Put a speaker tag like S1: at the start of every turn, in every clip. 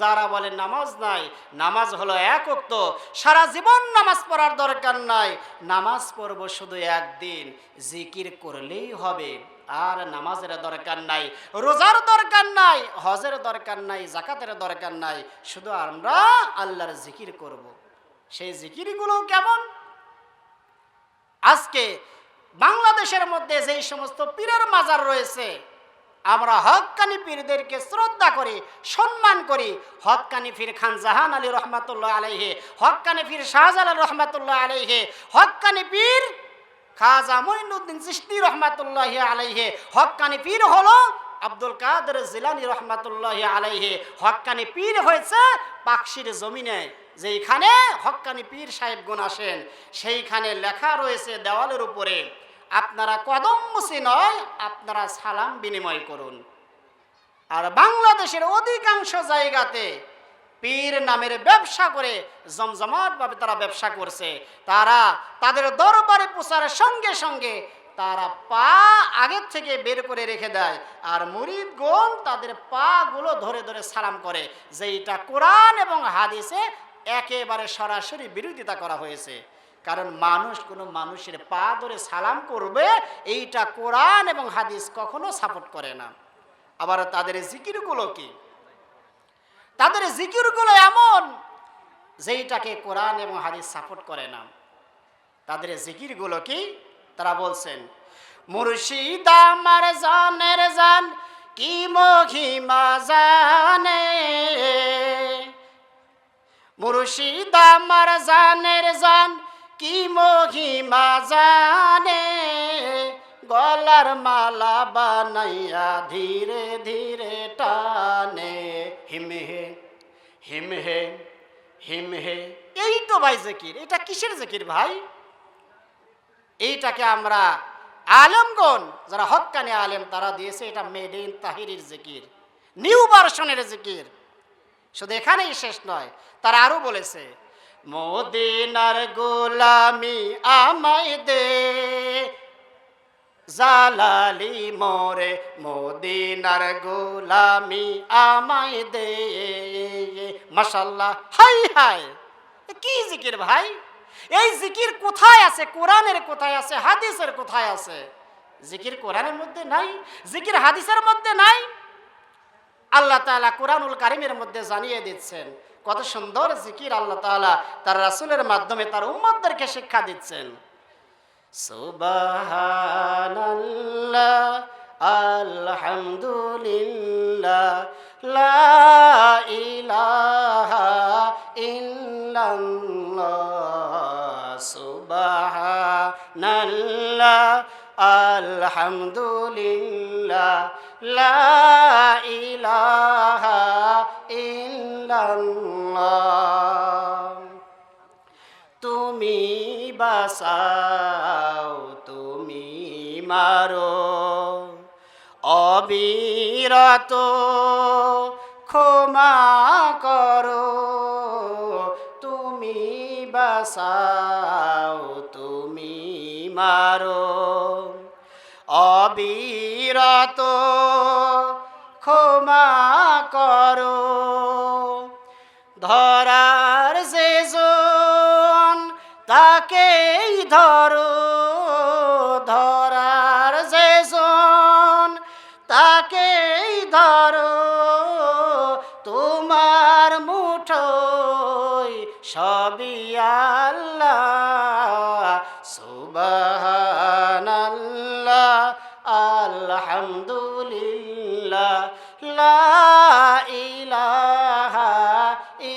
S1: যারা বলে নামাজ নাই, নামাজ হলো এক ওয়াক্ত, সারা জীবন নামাজ পড়ার দরকার নাই, নামাজ পড়ব শুধু একদিন, জিকির করলেই হবে, আর নামাজের দরকার নাই, রোজার দরকার নাই, হজের দরকার নাই, যাকাতের দরকার নাই, শুধু আমরা আল্লাহর জিকির করব। সেই জিকিরগুলো কেমন? আজকে বাংলাদেশের মধ্যে যেই সমস্ত পীরের মাজার রয়েছে, আমরা হক্কানি পীরদেরকে শ্রদ্ধা করি, সম্মান করি। হক্কানি পীর খান জাহান আলী রহমাতুল্লাহ আলাইহি, হক্কানি পীর শাহজালাল রহমাতুল্লাহ আলাইহি, হক্কানি পীর খাজা মঈনুদ্দিন চিশতি রহমাতুল্লাহ আলাইহি, হক্কানি পীর হলো আব্দুল কাদের জিলানী রহমাতুল্লাহ আলাইহি। হক্কানি পীর হয়েছে পাকশির জমিনে, যেইখানে হক্কানি পীর সাহেবগণ আসেন, সেইখানে লেখা রয়েছে দেওয়ালের উপরে, আপনারা কদম মুছি নয়, আপনারা সালাম বিনিময় করুন। আর বাংলাদেশের অধিকাংশ জায়গাতে পীর নামের ব্যবসা করে জমজমাটভাবে তারা ব্যবসা করছে। তারা তাদের দরবারে পৌঁছার সঙ্গে সঙ্গে তারা পা আগের থেকে বের করে রেখে দেয়, আর মুরিদগণ তাদের পাগুলো ধরে ধরে সালাম করে, যেইটা কোরআন এবং হাদিসে একেবারে সরাসরি বিরোধিতা করা হয়েছে। কারণ মানুষ কোনো মানুষের পা ধরে সালাম করবে, এইটা কোরআন এবং হাদিস কখনো সাপোর্ট করে না। আবার তাদের জিকিরগুলো কি? তাদের জিকিরগুলো এমন যেইটাকে কোরআন এবং হাদিস সাপোর্ট করে না। তাদের জিকিরগুলো কি? তারা বলছেন, মুর্শিদ আমার জানের জান, কি মহিমা জানে, মুর্শিদ আমার জানের জান, কি মহিমা জানে, গলার মালা বানাইয়া ধীরে ধীরে টানে, হিমহে হিমহে হিমহে। এই তো ভাই জিকির। এটা কিসের জিকির ভাই? এইটাকে আমরা আলেমগণ, যারা হক্কানি আলেম, তারা দিয়েছে এটা মেড ইন তাহিরির জিকির, নিউ ভার্সনের জিকির। শুধু এখানেই শেষ নয়, তারা আরো বলেছে, মদিনার গোলামি আমায় দে, জালালি মোরে মদিনার গোলামি আমায় দে। মাশাআল্লাহ, হাই হাই, কি জিকির ভাই! এই জিকির কোথায় আছে? কোরআনের কোথায় আছে? হাদিসের কোথায় আছে? জিকির কোরআনের মধ্যে নাই, জিকির হাদিসের মধ্যে নাই। আল্লাহ তাআলা কোরআনুল কারীমের মধ্যে জানিয়ে দিচ্ছেন কত সুন্দর জিকির আল্লাহ তাআলা তার রাসূলের মাধ্যমে তার উম্মতদেরকে শিক্ষা দিচ্ছেন। সুবহানাল্লাহ, আলহামদুলিল্লাহ, লা ইলাহা ইল্লাল্লাহ, সুবহানাল্লাহ, আলহামদুলিল্লাহ, লা ইলাহা ইল্লাল্লাহ। তুমি বাঁচাও, তুমি মারো, অবিরত ক্ষমা করো, তুমি বাঁচাও, তুমি মারো, অবিরত ক্ষমা করো। ধরার যে জন তাকেই ধরো, ধরার যে জন তাকেই ধরো, তোমার মুঠোয় সবই আল্লাহ। সুবহানাল্লাহ, আলহামদুলিল্লাহ, লা ইলাহা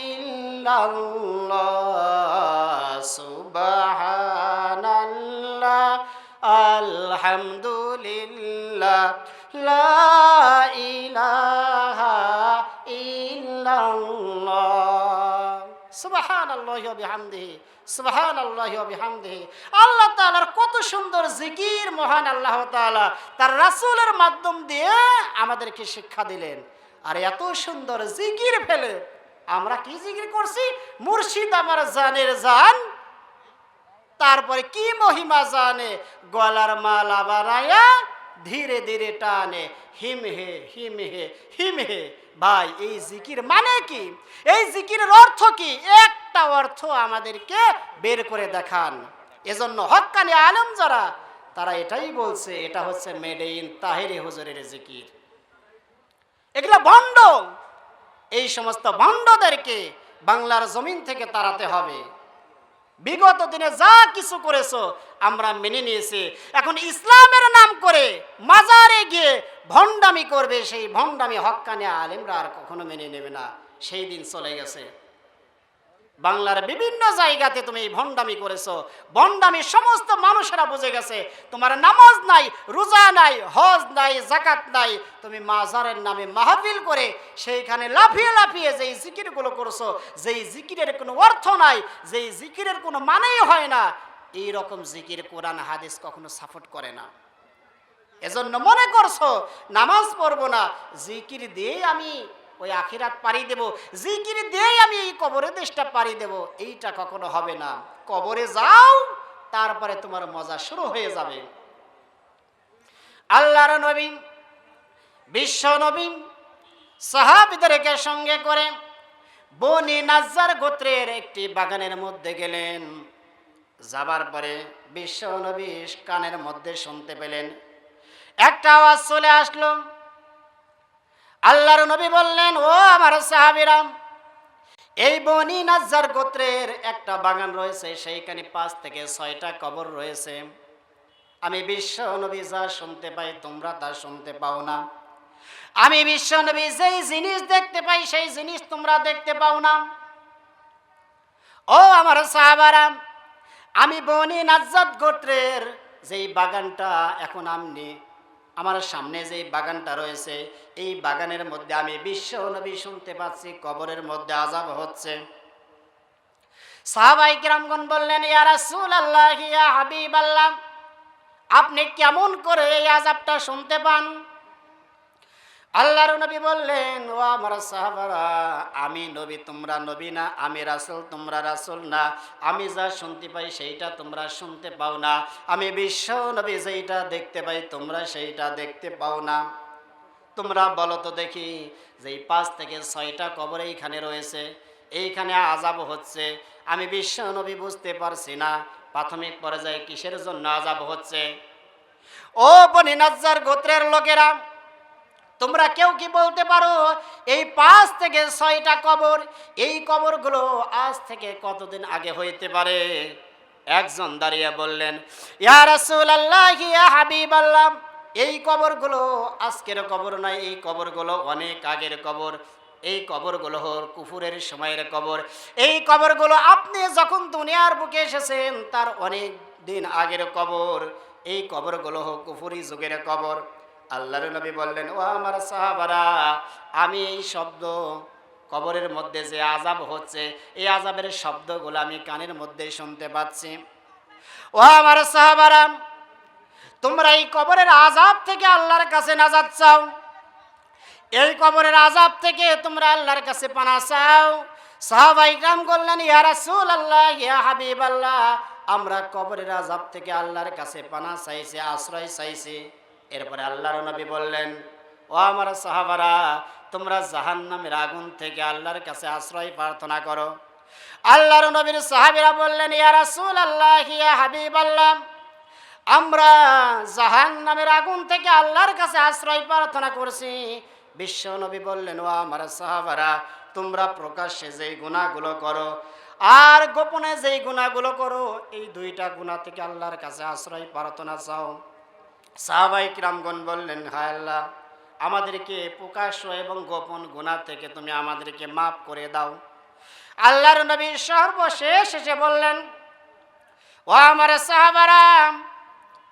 S1: ইল্লাল্লাহ, সুবহানাল্লাহ, আলহামদুলিল্লাহ, লা ইলাহা ইল্লাল্লাহ। সুবহানাল্লাহি ওয়া বিহামদিহি, সুবহানাল্লাহি ওয়া বিহামদিহি। আল্লাহ তাআলার কত সুন্দর জিকির মহান আল্লাহ তাআলা তার রাসূলের মাধ্যম দিয়ে আমাদেরকে শিক্ষা দিলেন। আর এত সুন্দর জিকির ফেলে আমরা কি জিকির করছি? মুর্শিদ আমার জানের জান, তারপরে কি মহিমা জানে, গলার মালা বানায়া ধীরে ধীরে টানে হিম হে হিম হে হিম হে। ভাই এই জিকির মানে কি? এই জিকিরের অর্থ কি? একটা অর্থ আমাদেরকে বের করে দেখান। এজন্য হক্কানি আলেম যারা, তারা এটাই বলছে এটা হচ্ছে মেড ইন তাহেরি হুজুরের জিকির। এগুলো ভণ্ড। এই সমস্ত ভণ্ডদেরকে বাংলার জমিন থেকে তাড়াতে হবে। বিগত দিনে যা কিছু করেছো আমরা মেনে নিয়েছি, এখন ইসলামের নাম করে মাজারে গিয়ে ভণ্ডামি করবে, সেই ভণ্ডামি হক্কানি আলেমরা আর কখনো মেনে নেবে না। সেই দিন চলে গেছে। বাংলার বিভিন্ন জায়গাতে তুমি এই ভণ্ডামি করেছো, ভণ্ডামি সমস্ত মানুষেরা বুঝে গেছে। তোমার নামাজ নাই, রোজা নাই, হজ নাই, যাকাত নাই, তুমি মাজারের নামে মাহফিল করে সেইখানে লাফিয়ে লাফিয়ে যেই জিকিরগুলো করছো, যেই জিকিরের কোনো অর্থ নাই, যেই জিকিরের কোনো মানেই হয় না, এই রকম জিকির কোরআন হাদিস কখনো সাপোর্ট করে না। এজন্য মনে করছো নামাজ পড়বো না, জিকির দিয়ে আমি ওই আখিরাত পাড়ি দেব, জিকির দিয়ে আমি এই কবরের দেশটা পাড়ি দেব, এইটা কখনো হবে না। কবরে যাও, তারপরে তোমার মজা শুরু হয়ে যাবে। আল্লাহর নবী, বিশ্ব নবী সাহাবীদেরকে সঙ্গে করে বনি নাজ্জার গোত্রের একটি বাগানের মধ্যে গেলেন। যাবার পরে বিশ্ব নবী কানের মধ্যে শুনতে পেলেন একটা আওয়াজ চলে আসলো। আল্লাহর নবী বললেন, ও আমার সাহাবীরা, এই বনি নাজ্জার গোত্রের একটা বাগান রয়েছে, সেইখানে 5 থেকে 6টা কবর রয়েছে। আমি বিশ্ব নবী যা শুনতে পাই তোমরা তা শুনতে পাও না। আমি বিশ্ব নবী যেই জিনিস দেখতে পাই সেই জিনিস তোমরা দেখতে পাও না। ও আমার সাহাবারা, আমি বনি নাজ্জার গোত্রের যেই বাগানটা এখন আমার সামনে যে বাগানটা রয়েছে, এই বাগানের মধ্যে আমি বিশ্ব নবী শুনতে পাচ্ছি কবরের মধ্যে আযাব হচ্ছে। সাহাবায়ে কিরামগণ বললেন, ইয়া রাসূলুল্লাহ, ইয়া হাবিবাল্লাহ, আপনি কেমন করে এই আযাবটা শুনতে পান? আল্লাহর নবী বললেন, ও আমার সাহাবারা, আমি নবী তোমরা নবী না, আমি রাসূল তোমরা রাসূল না, আমি যা শুনতে পাই সেইটা তোমরা শুনতে পাও না, আমি বিশ্ব নবী যেইটা দেখতে পাই তোমরা সেইটা দেখতে পাও না। তোমরা বলো তো দেখি, যে 5 থেকে 6টা কবর এইখানে রয়েছে, এইখানে আযাব হচ্ছে, আমি বিশ্ব নবী বুঝতে পারছি না প্রাথমিক পর্যায়ে কিসের জন্য আযাব হচ্ছে। ও বনি নাজ্জার গোত্রের লোকেরা, তোমরা কেউ কি বলতে পারো এই 5 থেকে 6টা কবর, এই কবরগুলো আজ থেকে কতদিন আগে হইতে পারে? একজন দাঁড়িয়ে বললেন, ইয়া রাসূলুল্লাহ, ইয়া হাবিবাল্লাহ, এই কবরগুলো আজকের কবর নয়, এই কবরগুলো অনেক আগের কবর। এই কবরগুলো হল কুফুরের সময়ের কবর। এই কবরগুলো আপনি যখন দুনিয়ার বুকে এসেছেন তার অনেক দিন আগের কবর। এই কবরগুলো হল কুফুরি যুগের কবর। আল্লাহর নবী বললেন, ও আমার সাহাবারা, আমি এই শব্দ, কবরের মধ্যে যে আযাব হচ্ছে, এই আযাবের শব্দগুলো আমি কানের মধ্যে শুনতে পাচ্ছি। ও আমার সাহাবারা, তোমরা এই কবরের আযাব থেকে আল্লাহর কাছে নাজাত চাও, এই কবরের আযাব থেকে তোমরা আল্লাহর কাছে পানাহ চাও। সাহাবায়ে কিরাম বললেন, ইয়া রাসূলুল্লাহ, ইয়া হাবিবাল্লাহ, আমরা কবরের আযাব থেকে আল্লাহর কাছে পানাহ চাইছি, আশ্রয় চাইছি। এরপরে আল্লাহর নবী বললেন, ও আমার সাহাবারা, তোমরা জাহান্নামের আগুন থেকে আল্লাহর কাছে আশ্রয় প্রার্থনা করো। আল্লাহর নবীর সাহাবীরা বললেন, ইয়া রাসূলুল্লাহ, ইয়া হাবিবাল্লাহ, আমরা জাহান্নামের আগুন থেকে আল্লাহর কাছে আশ্রয় প্রার্থনা করছি। বিশ্ব নবী বললেন, ও আমার সাহাবারা, তোমরা প্রকাশ্যে যেই গুনাহগুলো করো আর গোপনে যেই গুনাহগুলো করো, এই 2টা গুনাহ থেকে আল্লাহর কাছে আশ্রয় প্রার্থনা চাও। সাহাবায়ে কিরামগণ বললেন, হায় আল্লাহ, আমাদেরকে প্রকাশ্য এবং গোপন গুনাহ থেকে তুমি আমাদেরকে মাফ করে দাও। আল্লাহর নবী সর্বশেষ এসে বললেন, ও আমার সাহাবারা,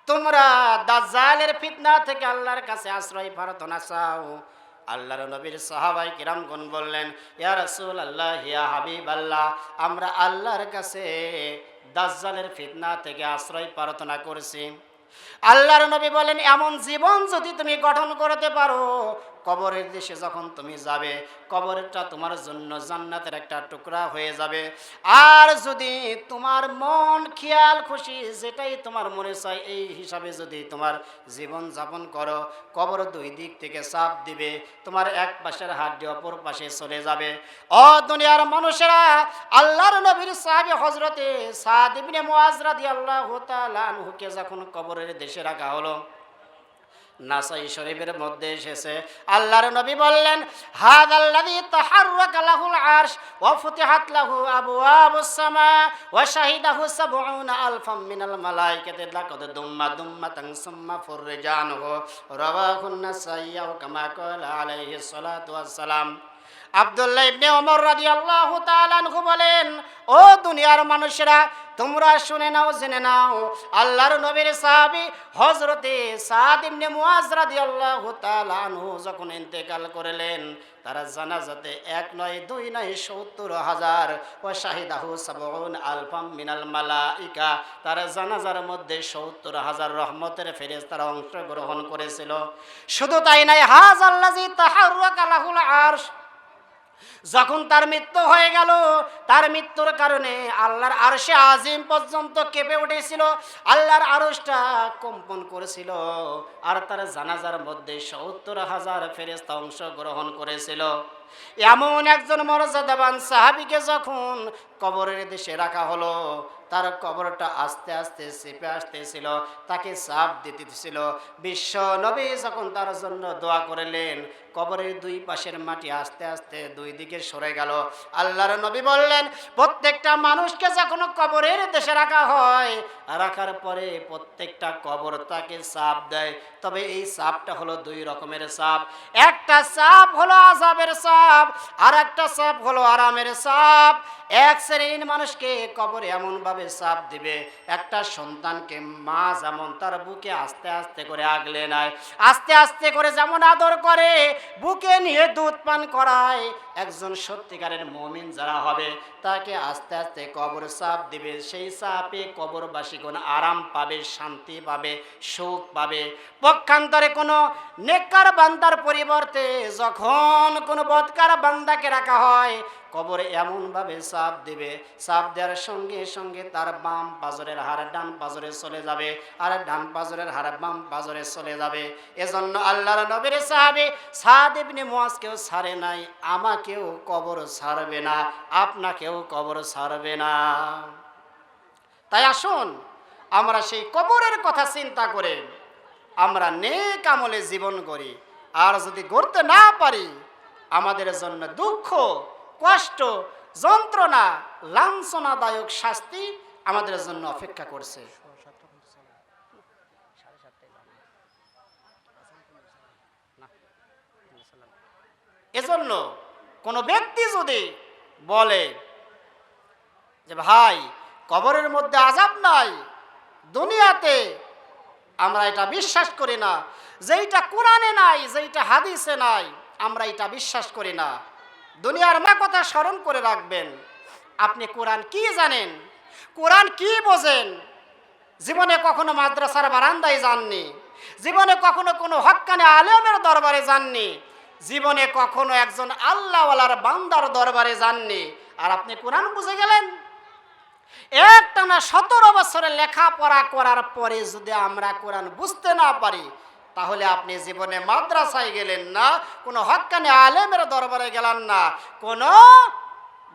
S1: তোমরা দাজ্জালের ফিতনা থেকে আল্লাহর কাছে আশ্রয় প্রার্থনা চাও। আল্লাহর নবীর সাহাবায়ে কিরামগণ বললেন, ইয়া রাসূলুল্লাহ, ইয়া হাবিবাল্লাহ, আমরা আল্লাহর কাছে দাজ্জালের ফিতনা থেকে আশ্রয় প্রার্থনা করছি। আল্লাহর নবী বলেন, এমন জীবন যদি তুমি গঠন করতে পারো, কবরের দেশে যখন তুমি যাবে, কবরটা তোমার জন্য জান্নাতের একটা টুকরা হয়ে যাবে। আর যদি তোমার মন খেয়াল খুশি যেটাই তোমার মনে চায় এই হিসাবে যদি তোমার জীবন যাপন করো, কবর দুই দিক থেকে চাপ দিবে, তোমার এক পাশের হাড্ডি অপর পাশে চলে যাবে। ও দুনিয়ার মানুষেরা, আল্লাহর নবীর সাহাবী হযরতে সাদ ইবনে মুআজ রাদিয়াল্লাহু তাআলা আনহুকে যখন কবরের দেশে রাখা হলো, নাসাই শরীফের মধ্যে এসেছে, আল্লাহর নবী বললেন, হাযাল্লাযী তাহাররাকা লাহুল আরশ ওয়া ফুতিহাত লাহু আবওয়াবুস সামা ওয়া শাহিদাহু সাবউনা আলফাম মিনাল মালায়েকাতি লাকাদ দুম্মা দুম্মাতান সুম্মা ফুররিজা আনহু, রাওয়াহুন নাসাই ওয়া কামা ক্বালা আলাইহিস সালাতু ওয়াস সালাম। আব্দুল্লাহ ইবনে ওমর রাদিয়াল্লাহু তাআলা আনহু বলেন, ও দুনিয়ার মানুষেরা, তোমরা শুনে নাও, জেনে নাও, আল্লাহর নবীর সাহাবী হযরতে সাদ ইবনে মুআজ রাদিয়াল্লাহু তাআলা আনহু যখন ইন্তেকাল করলেন, তারা জানাজাতে এক নয় দুই নয় ৭০,০০০ ও শাহিদাহু সাবউন আলফাম মিনাল মালাইকা, তারা জানাজার মধ্যে ৭০,০০০ রহমতের ফেরেশতারা অংশগ্রহণ করেছিল। শুধু তাই নাই, হাযাল্লাযী তাহাররাকা লাহুল আরশ, যখন তার মৃত্যু হয়ে গেল, তার মৃত্যুর কারণে আল্লাহর আরশে আজিম পর্যন্ত কেঁপে উঠেছিল, আল্লাহর আরশটা কম্পন করেছিল, আর তার জানাজার মধ্যে ৭০,০০০ ফেরেশতা অংশগ্রহণ করেছিল। এমন একজন মর্যাদাবান সাহাবীকে যখন কবরের দেশে রাখা হলো, তার কবরটা আস্তে আস্তে চেপে আসতেছিল, তাকে চাপ দিতেছিল। বিশ্ব নবী যখন তার জন্য দোয়া করলেন, কবরের দুই পাশের মাটি আস্তে আস্তে দুই দিকে সরে গেল। আল্লাহর নবী বললেন, প্রত্যেকটা মানুষকে যখন কবরের দেশে রাখা হয়, রাখার পরে প্রত্যেকটা কবর তাকে চাপ দেয়, তবে এই চাপটা হলো দুই রকমের চাপ। একটা চাপ হলো আযাবের চাপ, আর একটা চাপ হলো আরামের চাপ। এক শ্রেণীর মানুষকে কবরে এমন ভাবে চাপ দিবে, একটা সন্তানকে মা যেমন তার বুকে আস্তে আস্তে করে আগলে নেয়, আস্তে আস্তে করে যেমন আদর করে, বুকে নিয়ে দুধ পান করায়, একজন সত্যিকারের মুমিন যারা হবে তাকে আস্তে আস্তে কবর চাপ দিবে। সেই চাপে কবরবাসীগণ আরাম পাবে, শান্তি পাবে, সুখ পাবে। পক্ষান্তরে কোনো নেককার বান্দার পরিবর্তে যখন কোনো বদকার বান্দাকে রাখা হয়, কবরে এমনভাবে চাপ দিবে, চাপ দেওয়ার সঙ্গে সঙ্গে তার বাম পাজরের হাড় ডান পাজরে চলে যাবে, আর ডান পাজরের হাড় বাম পাজরে চলে যাবে। এজন্য আল্লাহর নবীর সাহাবী সাদ ইবনে মুআজকেও ছাড়ে নাই, আমাকেও কবর ছাড়বে না, আপনাকেও কবর ছাড়বে না। তাই আসুন আমরা সেই কবরের কথা চিন্তা করে আমরা নেক আমলে জীবন করি। আর যদি গড়তে না পারি, আমাদের জন্য দুঃখ, কষ্ট, যন্ত্রণা, লাঞ্ছনাদায়ক শাস্তি আমাদের জন্য অপেক্ষা করছে। এজন্য কোনো ব্যক্তি যদি বলে যে ভাই কবরের মধ্যে আযাব নাই, দুনিয়াতে আমরা এটা বিশ্বাস করি না, যেইটা কোরআনে নাই, যেইটা হাদিসে নাই, আমরা এটা বিশ্বাস করি না। দুনিয়ার মা কথা স্মরণ করে রাখবেন, আপনি কোরআন কি জানেন, কোরআন কি বোঝেন? জীবনে কখনো মাদ্রাসার বারান্দায় যাননি, জীবনে কখনো কোনো হক্কানি আলেমের দরবারে যাননি, জীবনে কখনো একজন আল্লাহওয়ালার বান্দার দরবারে যাননি, আর আপনি কোরআন বুঝে গেলেন। একটানা 17 বছরের লেখাপড়া করার পরে যদি আমরা কোরআন বুঝতে না পারি, তাহলে আপনি জীবনে মাদ্রাসায় গেলেন না, কোনো হক্কানি আলেমের দরবারে গেলেন না, কোনো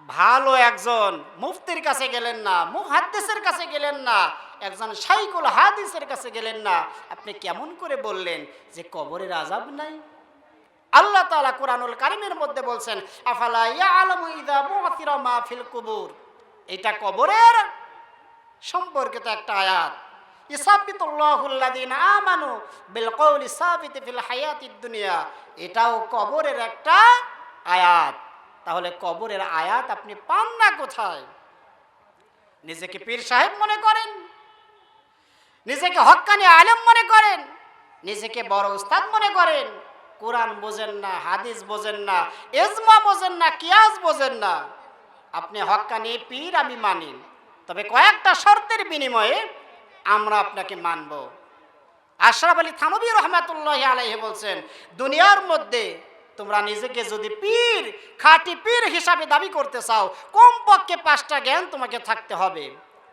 S1: ভালো একজন মুফতির কাছে গেলেন না, মুহাদ্দিসের কাছে গেলেন না, একজন শাইখুল হাদিসের কাছে গেলেন না। আপনি কেমন করে বললেন যে কবরের আযাব নাই? আল্লাহ তাআলা কোরআনুল কারীমের মধ্যে বলছেন, আফালা ইয়ালামু ইযা বু'থিরা মা ফিল কুবুর। এটা কবরের সম্পর্কিত একটা আয়াত। ইসাবিতুল্লাহুল্লাযিনা আমানু বিল কওলি সাবিতি ফিল হায়াতিদ দুনিয়া, এটাও কবরের একটা আয়াত। তাহলে কবরের আয়াত আপনি পান না কোথায়? নিজেকে পীর সাহেব মনে করেন, নিজেকে হক্কানি আলেম মনে করেন, নিজেকে বড় উস্তাদ মনে করেন, কোরআন বোঝেন না, হাদিস বোঝেন না, ইজমা বোঝেন না, কিয়াস বোঝেন না। আপনি হক্কানি পীর আমি মানি, তবে কয়েকটা শর্তের বিনিময়ে আমরা আপনাকে মানব। আশরাফ আলী থানভী রহমাতুল্লাহি আলাইহি বলছেন, দুনিয়ার মধ্যে তোমরা নিজেকে যদি পীর, খাঁটি পীর হিসাবে দাবি করতে চাও, কমপক্ষে 5টা জ্ঞান তোমাকে থাকতে হবে।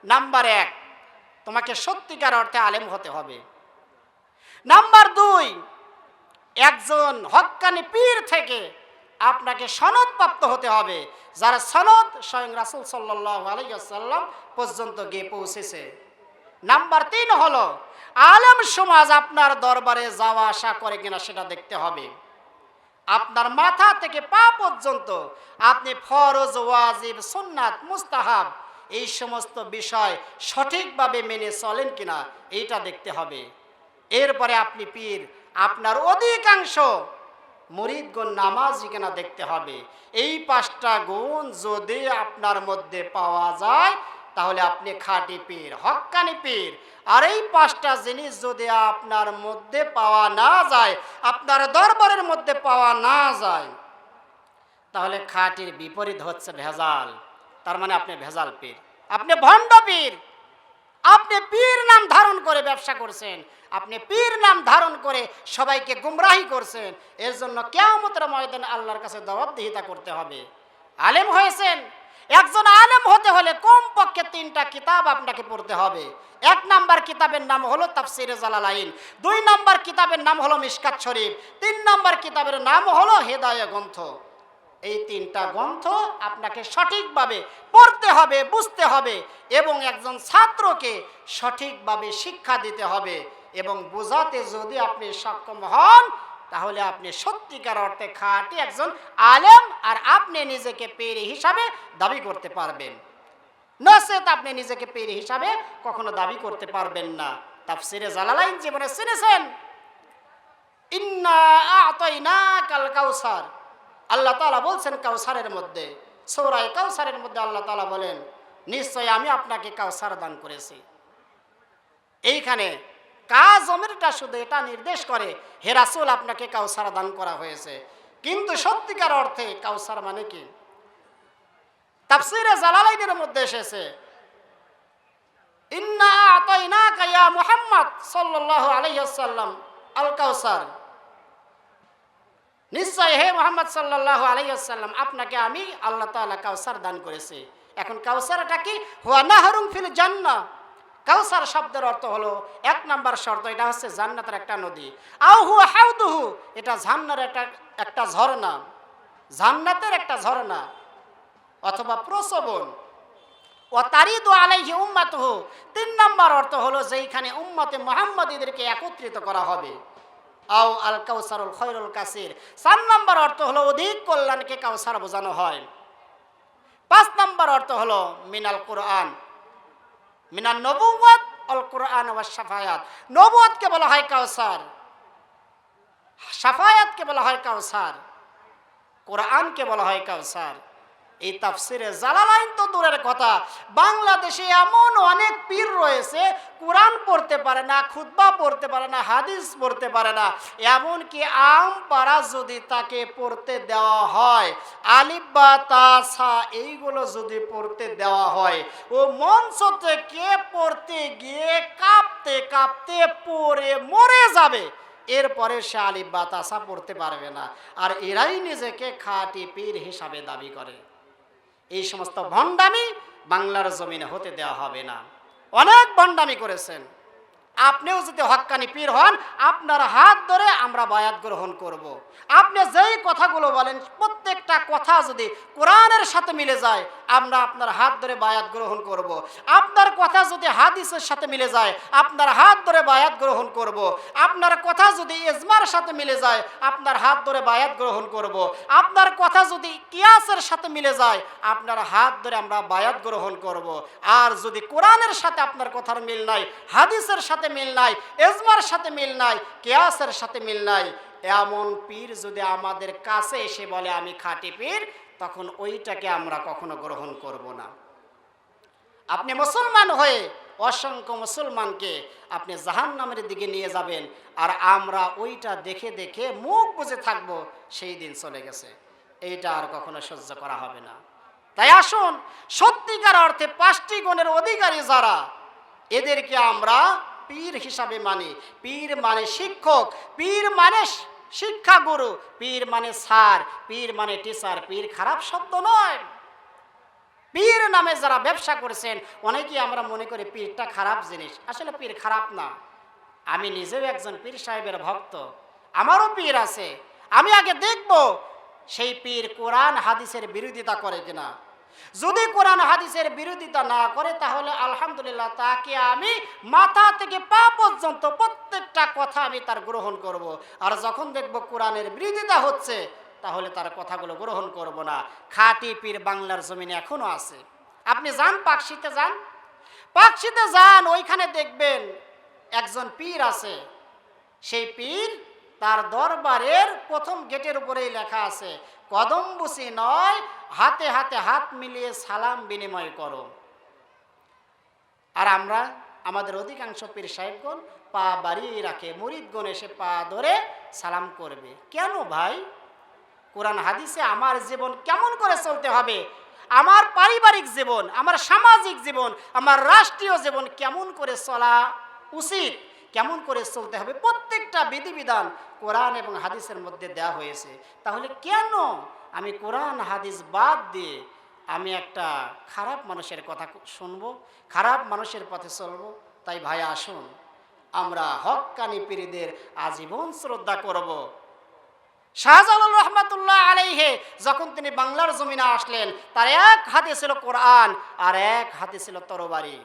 S1: নাম্বার 1, তোমাকে সত্যিকার অর্থে আলেম হতে হবে। নাম্বার 2, একজন হক্কানি পীর থেকে আপনাকে সনদ প্রাপ্ত হতে হবে, যার সনদ স্বয়ং রাসূল সাল্লাল্লাহু আলাইহি ওয়াসাল্লাম পর্যন্ত গিয়ে পৌঁছেছে। নাম্বার 3 হলো আলেম সমাজ আপনার দরবারে যাওয়া আসা করে কিনা সেটা দেখতে হবে। আপনার মাথা থেকে পা পর্যন্ত আপনি ফরজ, ওয়াজিব, সুন্নাত, মুস্তাহাব এই সমস্ত বিষয় সঠিকভাবে মেনে চলেন কিনা এইটা দেখতে হবে। এরপরে আপনি পীর, আপনার অধিকাংশ মুরিদগণ নামাজি কিনা দেখতে হবে। এই 5টা গুণ যদি আপনার মধ্যে পাওয়া যায় তাহলে আপনি খাঁটি পীর, হক্কানি পীর। আর এই 5টা জিনিস যদি আপনার মধ্যে পাওয়া না যায়, আপনার দরবারের মধ্যে পাওয়া না যায়, তাহলে খাঁটির বিপরীত হচ্ছে ভেজাল। তার মানে আপনি ভেজাল পীর, আপনি ভণ্ড পীর। আপনি পীর নাম ধারণ করে ব্যবসা করছেন, আপনি পীর নাম ধারণ করে সবাইকে গুমরাহি করছেন। এর জন্য কিয়ামতের ময়দানে আল্লাহর কাছে জবাবদিহিতা করতে হবে। আলেম হয়েছেন, একজন আলেম হতে হলে কমপক্ষে 3টা কিতাব আপনাকে পড়তে হবে। 1 নাম্বার কিতাবের নাম হলো তাফসিরে জালালাইন, 2 নাম্বার কিতাবের নাম হলো মিশকাত শরীফ, 3 নাম্বার কিতাবের নাম হলো হেদায়া গ্রন্থ। এই 3টা গ্রন্থ আপনাকে সঠিকভাবে পড়তে হবে, বুঝতে হবে এবং একজন ছাত্রকে সঠিকভাবে শিক্ষা দিতে হবে এবং বোঝাতে যদি আপনি সক্ষম হন তাহলে আপনি সত্যিকার অর্থে খাঁটি একজন আলেম আর আপনি নিজেকে পীর হিসাবে দাবি করতে পারবেন। নচেত আপনি নিজেকে পীর হিসাবে কখনো দাবি করতে পারবেন না। তাফসিরে জালালাইন জীবনে শুনেছেন, ইন্না আ'তাইনাকাল কাউসার, আল্লাহ তাআলা বলছেন কাউসারের মধ্যে, সূরা কাউসারের মধ্যে আল্লাহ তাআলা বলেন, নিশ্চয় আমি আপনাকে কাউসার দান করেছি। এইখানে কাজ অমিরটা শুধু এটা নির্দেশ করে, হে রাসূল আপনাকে কাউসার দান করা হয়েছে, কিন্তু সত্যিকার অর্থে কাউসার মানে কি? তাফসিরে জালালাইনের মধ্যে এসেছে, ইন্না আ'তাইনাকা ইয়া মুহাম্মদ সাল্লাল্লাহু আলাইহি ওয়াসাল্লাম আল কাউসার, নিশ্চয় হে মুহাম্মদ সাল্লাল্লাহু আলাইহি ওয়াসাল্লাম আপনাকে আমি আল্লাহ তাআলা কাউসার দান করেছি। এখন কাউসারটা কি? হুয়া নাহরুন ফিল জান্নাহ। কাউসার শব্দের অর্থ হলো 1 নাম্বার শর্ত, এটা হচ্ছে জান্নাতের একটা নদী। আও হুয়া হাউদুহু, এটা জান্নাতের একটা ঝর্ণা, জান্নাতের একটা ঝর্ণা অথবা প্রসবন। ওয়া তারিদু আলাইহি উম্মাতুহু, 3 নাম্বার অর্থ হলো যেইখানে উম্মতে মুহাম্মাদীদেরকে একত্রিত করা হবে। আও আল কাউসারুল খয়রুল কাসির, 4 নাম্বার অর্থ হলো অধিক কল্যাণকে কাউসার বোঝানো হয়। 5 নাম্বার অর্থ হলো মিনাল কুরআন, মিনান নবুওয়াত আল কুরআন ওয়া শাফায়াত, নবুওয়াতকে বলা হয় কাউসার, শাফায়াতকে বলা হয় কাউসার, কোরআনকে বলা হয় কাউসার। এই তাফসিরে জালালাইন তো দূরের কথা, বাংলাদেশে এমন অনেক পীর রয়েছে কোরআন পড়তে পারে না, খুতবা পড়তে পারে না, হাদিস পড়তে পারে না। এমনকি আম পারা যদি তাকে পড়তে দেওয়া হয়, আলিফ বা তা সা এইগুলো যদি পড়তে দেওয়া হয়, ও মঞ্চ থেকে পড়তে গিয়ে কাঁপতে কাঁপতে পড়ে মরে যাবে, এরপরে সে আলিফ বা তা সা পড়তে পারবে না। আর এরাই নিজেকে খাঁটি পীর হিসাবে দাবি করে। এই সমস্ত ভণ্ডামি বাংলার জমিনে হতে দেওয়া হবে না। অনেক ভণ্ডামি করেছেন, আপনিও যদি হক্কানি পীর হন আপনার হাত ধরে আমরা বায়াত গ্রহণ করব। আপনি যেই কথাগুলো বলেন প্রত্যেকটা কথা যদি কোরআনের সাথে মিলে যায় আমরা আপনার হাত ধরে বায়াত গ্রহণ করব। আপনার কথা যদি হাদিসের সাথে মিলে যায় আপনার হাত ধরে বায়াত গ্রহণ করব। আপনার কথা যদি ইজমার সাথে মিলে যায় আপনার হাত ধরে বায়াত গ্রহণ করব। আপনার কথা যদি কিয়াসের সাথে মিলে যায় আপনার হাত ধরে আমরা বায়াত গ্রহণ করব। আর যদি কোরআনের সাথে আপনার কথার মিল নাই, হাদিসের সাথে মিল নাই, ইজমার সাথে মিল নাই, কিয়াসের সাথে মিল নাই, এমন পীর যদি আমাদের কাছে এসে বলে আমি খাঁটি পীর, তখন ওইটাকে আমরা কখনো গ্রহণ করব না। আপনি মুসলমান হয়ে অসংখ্য মুসলমানকে আপনি জাহান্নামের দিকে নিয়ে যাবেন, আর আমরা ওইটা দেখে দেখে মুখ বুজে থাকবো, সেই দিন চলে গেছে। এইটা আর কখনো সহ্য করা হবে না। তাই আসুন সত্যিকার অর্থে 5টি গুণের অধিকারী যারা, এদেরকে আমরা পীর হিসাবে মানি। পীর মানে শিক্ষক, পীর মানে শিক্ষাগুরু, পীর মানে স্যার, পীর মানে টিচার। পীর খারাপ শব্দ নয়। পীর নামে যারা ব্যবসা করেছেন অনেকেই আমরা মনে করি পীরটা খারাপ জিনিস। আসলে পীর খারাপ না। আমি নিজেও একজন পীর সাহেবের ভক্ত, আমারও পীর আছে। আমি আগে দেখব সেই পীর কোরআন হাদিসের বিরোধিতা করে কিনা। যদি কোরআন হাদিসের বিরোধিতা না করে তাহলে আলহামদুলিল্লাহ তাকে আমি মাথা থেকে পা পর্যন্ত প্রত্যেকটা কথা আমি তার গ্রহণ করব। আর যখন দেখব কোরআনের বিরোধিতা হচ্ছে তাহলে তার কথাগুলো গ্রহণ করব না। খাঁটি পীর বাংলার জমিনে এখনো আছে। আপনি যান পাকশিতে, যান পাকশিতে যান, ওইখানে দেখবেন একজন পীর আছে। সেই পীর তার দরবারের প্রথম গেটের উপরেই লেখা আছে, কদমবুসি নয়, হাতে হাতে হাত মিলিয়ে সালাম বিনিময় করো। আর আমরা আমাদের অধিকাংশ পীর সাহেবগণ পা বাড়িয়ে রাখে, মুরিদগণ এসে পা ধরে সালাম করবে। কেন ভাই? কোরআন হাদিসে আমার জীবন কেমন করে চলতে হবে, আমার পারিবারিক জীবন, আমার সামাজিক জীবন, আমার রাষ্ট্রীয় জীবন কেমন করে চলা উচিত, কেমন করে চলতে হবে, প্রত্যেকটা বিধিবিধান কোরআন এবং হাদিসের মধ্যে দেওয়া হয়েছে। তাহলে কেন আমি কোরআন হাদিস বাদ দিয়ে আমি একটা খারাপ মানুষের কথা শুনবো, খারাপ মানুষের পথে চলবো? তাই ভাই আসুন আমরা হক্কানি পীরদের আজীবন শ্রদ্ধা করব। শাহজালাল রহমাতুল্লাহ আলাইহি যখন তিনি বাংলার জমিনে আসলেন, তার এক হাতে ছিল কোরআন আর এক হাতে ছিল তরবারি।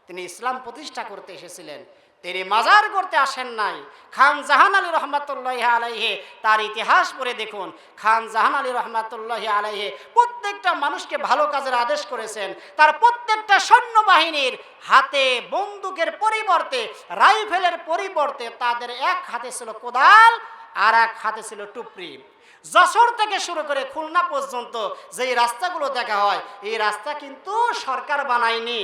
S1: তিনি ইসলাম প্রতিষ্ঠা করতে এসেছিলেন, তিনি মাজার করতে আসেন নাই। খান জাহান আলী রহমাতুল্লাহি আলাইহি তার ইতিহাস পড়ে দেখুন। খান জাহান আলী রহমাতুল্লাহি আলাইহি প্রত্যেকটা মানুষকে ভালো কাজের আদেশ করেছেন। তার প্রত্যেকটা সৈন্যবাহিনীর হাতে বন্দুকের পরিবর্তে, রাইফেলের পরিবর্তে তাদের এক হাতে ছিল কোদাল আর এক হাতে ছিল টুপরি। যশোর থেকে শুরু করে খুলনা পর্যন্ত যেই রাস্তাগুলো দেখা হয়, এই রাস্তা কিন্তু সরকার বানায়নি।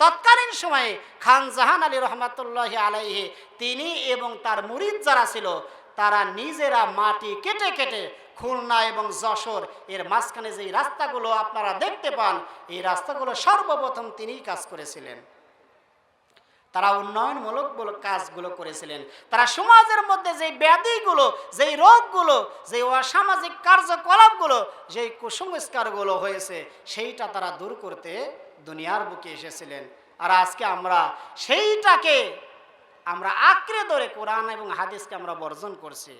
S1: তৎকালীন সময়ে খান জাহান আলী রহমাতুল্লাহি আলাইহি তিনি এবং তার মুরিদ যারা ছিল তারা নিজেরা মাটি কেটে কেটে খুলনা এবং যশোর এর মাঝখানে যেই রাস্তাগুলো আপনারা দেখতে পান, এই রাস্তাগুলো সর্বপ্রথম তিনিই কাজ করেছিলেন। তারা উন্নয়নমূলক কাজগুলো করেছিলেন। তারা সমাজের মধ্যে যেই ব্যাধিগুলো, যেই রোগগুলো, যেই অসামাজিক কার্যকলাপগুলো, যেই কুসংস্কারগুলো হয়েছে সেইটা তারা দূর করতে দুনিয়ার বুকে এসেছিলেন। আর আজকে আমরা সেইটাকে আমরা আঁকড়ে ধরে কোরআন এবং হাদিসকে আমরা বর্জন করছি।